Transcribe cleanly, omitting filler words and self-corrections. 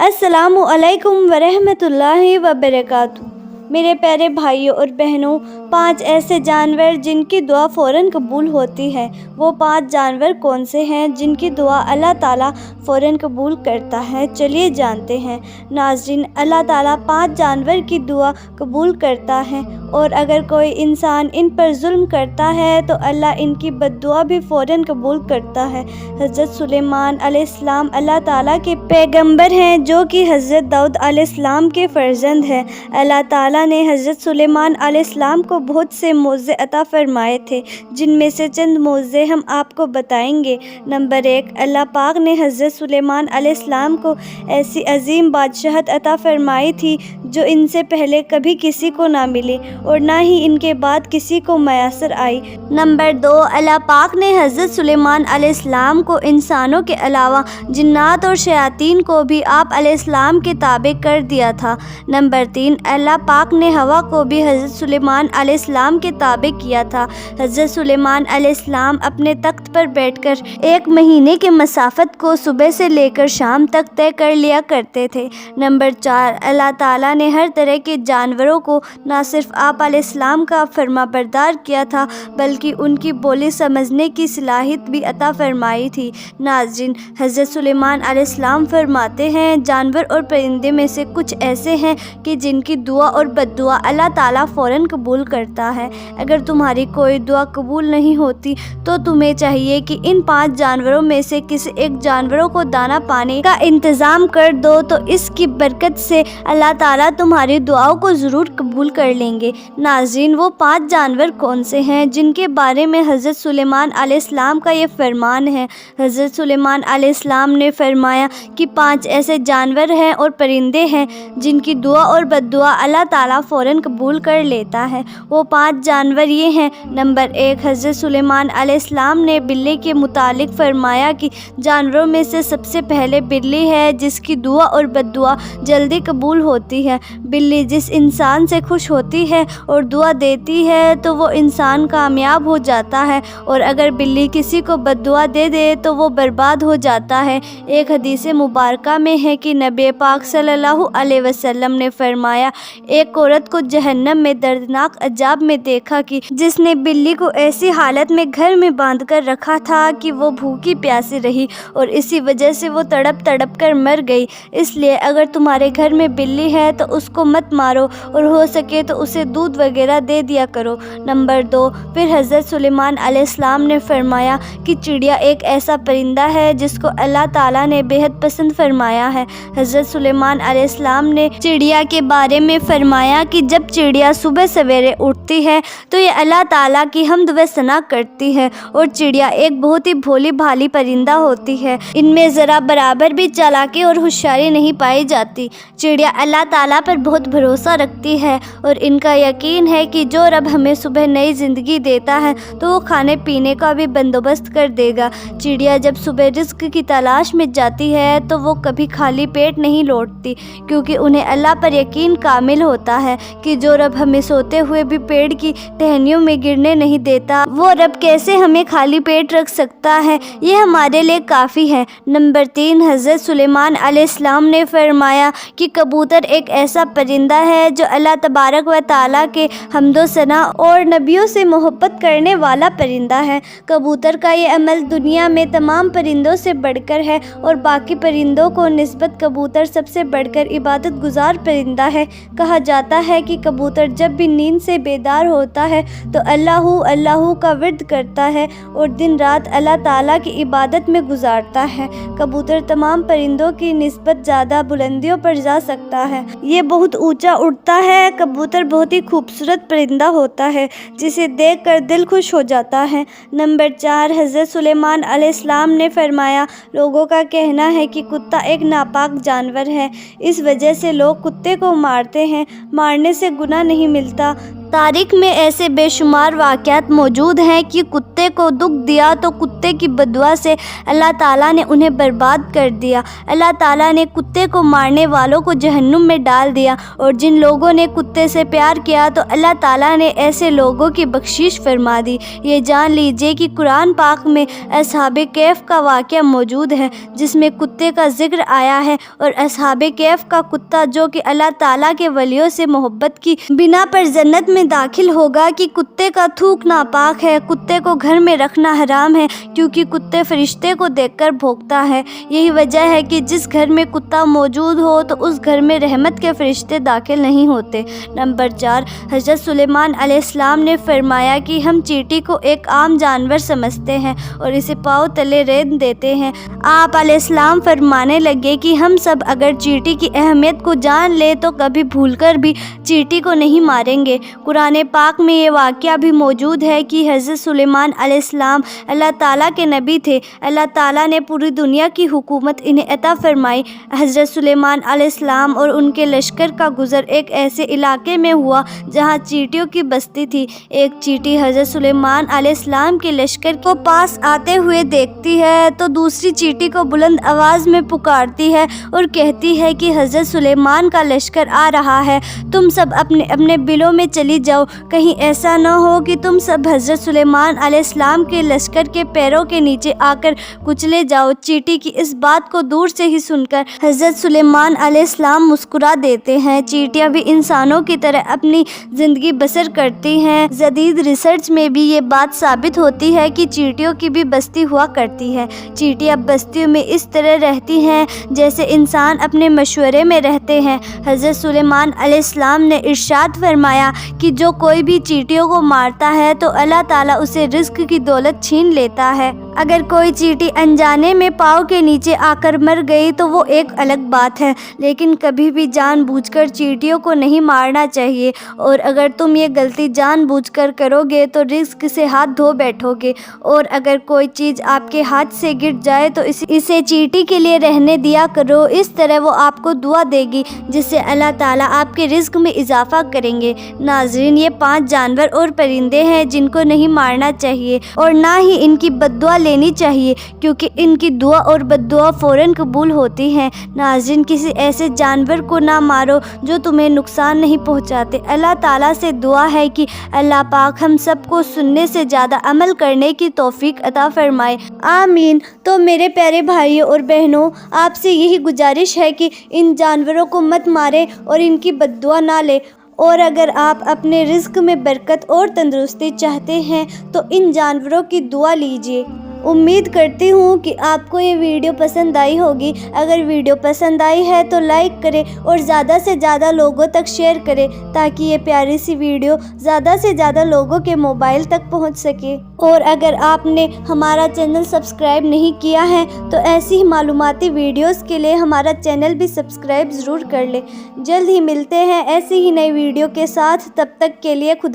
السلام علیکم ورحمۃ اللہ وبرکاتہ۔ میرے پیارے بھائیوں اور بہنوں، 5 ایسے جانور جن کی دعا فوراً قبول ہوتی ہے۔ وہ 5 جانور کون سے ہیں جن کی دعا اللہ تعالیٰ فوراً قبول کرتا ہے؟ چلیے جانتے ہیں۔ ناظرین، اللہ تعالیٰ 5 جانور کی دعا قبول کرتا ہے، اور اگر کوئی انسان ان پر ظلم کرتا ہے تو اللہ ان کی بد دعا بھی فوراً قبول کرتا ہے۔ حضرت سلیمان علیہ السلام اللہ تعالیٰ کے پیغمبر ہیں، جو کہ حضرت داؤد علیہ السلام کے فرزند ہیں۔ اللہ تعالیٰ نے حضرت سلیمان علیہ السلام کو بہت سے معجزے عطا فرمائے تھے، جن میں سے چند معجزے ہم آپ کو بتائیں گے۔ نمبر 1، اللہ پاک نے حضرت سلیمان علیہ السلام کو ایسی عظیم بادشاہت عطا فرمائی تھی جو ان سے پہلے کبھی کسی کو نہ ملی اور نہ ہی ان کے بعد کسی کو میسر آئی۔ نمبر 2، اللہ پاک نے حضرت سلیمان علیہ السلام کو انسانوں کے علاوہ جنات اور شیاطین کو بھی آپ علیہ السلام کے تابع کر دیا تھا۔ نمبر 3، اللہ پاک نے ہوا کو بھی حضرت سلیمان علیہ السلام کے تابع کیا تھا۔ حضرت سلیمان علیہ السلام اپنے تخت پر بیٹھ کر 1 مہینے کے مسافت کو صبح سے لے کر شام تک طے کر لیا کرتے تھے۔ نمبر 4، اللہ تعالیٰ نے ہر طرح کے جانوروں کو نہ صرف آپ علیہ السلام کا فرما بردار کیا تھا بلکہ ان کی بولی سمجھنے کی صلاحیت بھی عطا فرمائی تھی۔ ناظرین، حضرت سلیمان علیہ السلام فرماتے ہیں، جانور اور پرندے میں سے کچھ ایسے ہیں کہ جن کی دعا اور بد دعا اللہ تعالیٰ فوراً قبول کرتا ہے۔ اگر تمہاری کوئی دعا قبول نہیں ہوتی تو تمہیں چاہیے کہ ان 5 جانوروں میں سے کسی ایک جانوروں کو دانا پانی کا انتظام کر دو، تو اس کی برکت سے اللہ تعالیٰ تمہاری دعاؤں کو ضرور قبول کر لیں گے۔ ناظرین، وہ 5 جانور کون سے ہیں جن کے بارے میں حضرت سلیمان علیہ السلام کا یہ فرمان ہے؟ حضرت سلیمان علیہ السلام نے فرمایا کہ 5 ایسے جانور ہیں اور پرندے ہیں جن کی دعا اور بد دعا اللہ تعالیٰ فوراً قبول کر لیتا ہے۔ وہ 5 جانور یہ ہیں۔ نمبر 1، حضرت سلیمان علیہ السلام نے بلی کے متعلق فرمایا کہ جانوروں میں سے سب سے پہلے بلی ہے جس کی دعا اور بد دعا جلدی قبول ہوتی ہے۔ بلی جس انسان سے خوش ہوتی ہے اور دعا دیتی ہے تو وہ انسان کامیاب ہو جاتا ہے، اور اگر بلی کسی کو بد دعا دے دے تو وہ برباد ہو جاتا ہے۔ ایک حدیث مبارکہ میں ہے کہ نبی پاک صلی اللہ علیہ وسلم نے فرمایا، ایک عورت کو جہنم میں دردناک عذاب میں دیکھا کہ جس نے بلی کو ایسی حالت میں گھر میں باندھ کر رکھا تھا کہ وہ بھوکی پیاسی رہی اور اسی وجہ سے وہ تڑپ تڑپ کر مر گئی۔ اس لیے اگر تمہارے گھر میں بلی ہے تو اس کو مت مارو، اور ہو سکے تو اسے دودھ وغیرہ دے دیا کرو۔ نمبر 2، پھر حضرت سلیمان علیہ السلام نے فرمایا کہ چڑیا ایک ایسا پرندہ ہے جس کو اللہ تعالیٰ نے بے حد پسند فرمایا ہے۔ حضرت سلیمان علیہ السلام نے چڑیا کے بارے میں فرمایا کہ جب چڑیا صبح سویرے اٹھتی ہے تو یہ اللہ تعالیٰ کی حمد و ثنا کرتی ہے، اور چڑیا ایک بہت ہی بھولی بھالی پرندہ ہوتی ہے۔ ان میں ذرا برابر بھی چالاکی اور ہوشیاری نہیں پائی جاتی۔ چڑیا اللہ تعالیٰ پر بہت بھروسہ رکھتی ہے اور ان کا یقین ہے کہ جو رب ہمیں صبح نئی زندگی دیتا ہے تو وہ کھانے پینے کا بھی بندوبست کر دے گا۔ چڑیا جب صبح رزق کی تلاش میں جاتی ہے تو وہ کبھی خالی پیٹ نہیں لوٹتی، کیونکہ انہیں اللہ پر یقین کامل ہوتا ہے کہ جو رب ہمیں سوتے ہوئے بھی پیڑ کی ٹہنیوں میں گرنے نہیں دیتا، وہ رب کیسے ہمیں خالی پیٹ رکھ سکتا ہے؟ یہ ہمارے لیے کافی ہے۔ نمبر 3، حضرت سلیمان علیہ السلام نے فرمایا کہ کبوتر ایک ایسا پرندہ ہے جو اللہ تبارک و تعالیٰ کے حمد و ثنا اور نبیوں سے محبت کرنے والا پرندہ ہے۔ کبوتر کا یہ عمل دنیا میں تمام پرندوں سے بڑھ کر ہے، اور باقی پرندوں کو نسبت کبوتر سب سے بڑھ کر عبادت گزار پرندہ ہے۔ کہا جاتا ہے کہ کبوتر جب بھی نیند سے بیدار ہوتا ہے تو اللہ اللہ کا ورد کرتا ہے اور دن رات اللہ تعالیٰ کی عبادت میں گزارتا ہے۔ کبوتر تمام پرندوں کی نسبت زیادہ بلندیوں پر جا سکتا ہے۔ یہ بہت اونچا اڑتا ہے۔ کبوتر بہت ہی خوبصورت پرندہ ہوتا ہے جسے دیکھ کر دل خوش ہو جاتا ہے۔ نمبر 4، حضرت سلیمان علیہ السلام نے فرمایا، لوگوں کا کہنا ہے کہ کتا ایک ناپاک جانور ہے، اس وجہ سے لوگ کتے کو مارتے ہیں۔ مارنے سے گناہ نہیں ملتا، تاریخ میں ایسے بے شمار واقعات موجود ہیں کہ کتے کو دکھ دیا تو کتے کی بددعا سے اللہ تعالیٰ نے انہیں برباد کر دیا۔ اللہ تعالیٰ نے کتے کو مارنے والوں کو جہنم میں ڈال دیا، اور جن لوگوں نے کتے سے پیار کیا تو اللہ تعالیٰ نے ایسے لوگوں کی بخشش فرما دی۔ یہ جان لیجیے کہ قرآن پاک میں اصحاب کہف کا واقعہ موجود ہے جس میں کتے کا ذکر آیا ہے، اور اصحاب کہف کا کتا جو کہ اللہ تعالیٰ کے ولیوں سے محبت کی بنا پر جنت میں داخل ہوگا کہ کتے کا تھوک ناپاک ہے۔ کتے کو گھر میں رکھنا حرام ہے کیونکہ کتے فرشتے کو دیکھ کر بھونکتا ہے۔ یہی وجہ ہے کہ جس گھر میں کتا موجود ہو تو اس گھر میں رحمت کے فرشتے داخل نہیں ہوتے۔ نمبر 4، حضرت سلیمان علیہ السلام نے فرمایا کہ ہم چیٹی کو ایک عام جانور سمجھتے ہیں اور اسے پاؤں تلے رین دیتے ہیں۔ آپ علیہ السلام فرمانے لگے کہ ہم سب اگر چیٹی کی اہمیت کو جان لیں تو کبھی بھول کر بھی چیٹی کو نہیں ماریں گے۔ قرآن پاک میں یہ واقعہ بھی موجود ہے کہ حضرت سلیمان علیہ السلام اللہ تعالیٰ کے نبی تھے۔ اللہ تعالیٰ نے پوری دنیا کی حکومت انہیں عطا فرمائی۔ حضرت سلیمان علیہ السلام اور ان کے لشکر کا گزر ایک ایسے علاقے میں ہوا جہاں چیٹیوں کی بستی تھی۔ ایک چیٹی حضرت سلیمان علیہ السلام کے لشکر کو پاس آتے ہوئے دیکھتی ہے تو دوسری چیٹی کو بلند آواز میں پکارتی ہے اور کہتی ہے کہ حضرت سلیمان کا لشکر آ رہا ہے، تم سب اپنے اپنے بلوں میں چلی جاؤ، کہیں ایسا نہ ہو کہ تم سب حضرت سلیمان علیہ السلام کے لشکر کے پیروں کے نیچے آ کر کچلے جاؤ۔ چیٹی کی اس بات کو دور سے ہی سن کر حضرت سلیمان علیہ السلام مسکرا دیتے ہیں۔ چیٹیاں بھی انسانوں کی طرح اپنی زندگی بسر کرتی ہیں۔ جدید ریسرچ میں بھی یہ بات ثابت ہوتی ہے کہ چیٹیوں کی بھی بستی ہوا کرتی ہے۔ چیٹیاں بستیوں میں اس طرح رہتی ہیں جیسے انسان اپنے مشورے میں رہتے ہیں۔ حضرت سلیمان علیہ السلام نے ارشاد فرمایا کہ جو کوئی بھی چیٹیوں کو مارتا ہے تو اللہ تعالیٰ اسے رزق کی دولت چھین لیتا ہے۔ اگر کوئی چیٹی انجانے میں پاؤں کے نیچے آ کر مر گئی تو وہ ایک الگ بات ہے، لیکن کبھی بھی جان بوجھ کر چیٹیوں کو نہیں مارنا چاہیے، اور اگر تم یہ غلطی جان بوجھ کر کرو گے تو رزق سے ہاتھ دھو بیٹھو گے، اور اگر کوئی چیز آپ کے ہاتھ سے گر جائے تو اسے چیٹی کے لیے رہنے دیا کرو، اس طرح وہ آپ کو دعا دے گی جس سے اللہ تعالیٰ آپ کے رزق میں اضافہ کریں گے۔ ناظرین، یہ 5 جانور اور پرندے ہیں جن کو نہیں مارنا چاہیے اور نہ ہی ان کی بددعا لینی چاہیے، کیونکہ ان کی دعا اور بددعا فوراً قبول ہوتی ہیں۔ ناظرین، کسی ایسے جانور کو نہ مارو جو تمہیں نقصان نہیں پہنچاتے۔ اللہ تعالیٰ سے دعا ہے کہ اللہ پاک ہم سب کو سننے سے زیادہ عمل کرنے کی توفیق عطا فرمائے، آمین۔ تو میرے پیارے بھائیوں اور بہنوں، آپ سے یہی گزارش ہے کہ ان جانوروں کو مت مارے اور ان کی بددعا نہ لے، اور اگر آپ اپنے رزق میں برکت اور تندرستی چاہتے ہیں تو ان جانوروں کی دعا لیجیے۔ امید کرتی ہوں کہ آپ کو یہ ویڈیو پسند آئی ہوگی۔ اگر ویڈیو پسند آئی ہے تو لائک کریں اور زیادہ سے زیادہ لوگوں تک شیئر کریں تاکہ یہ پیاری سی ویڈیو زیادہ سے زیادہ لوگوں کے موبائل تک پہنچ سکے۔ اور اگر آپ نے ہمارا چینل سبسکرائب نہیں کیا ہے تو ایسی ہی معلوماتی ویڈیوز کے لیے ہمارا چینل بھی سبسکرائب ضرور کر لیں۔ جلد ہی ملتے ہیں ایسی ہی نئی ویڈیو کے ساتھ، تب تک کے لیے خدا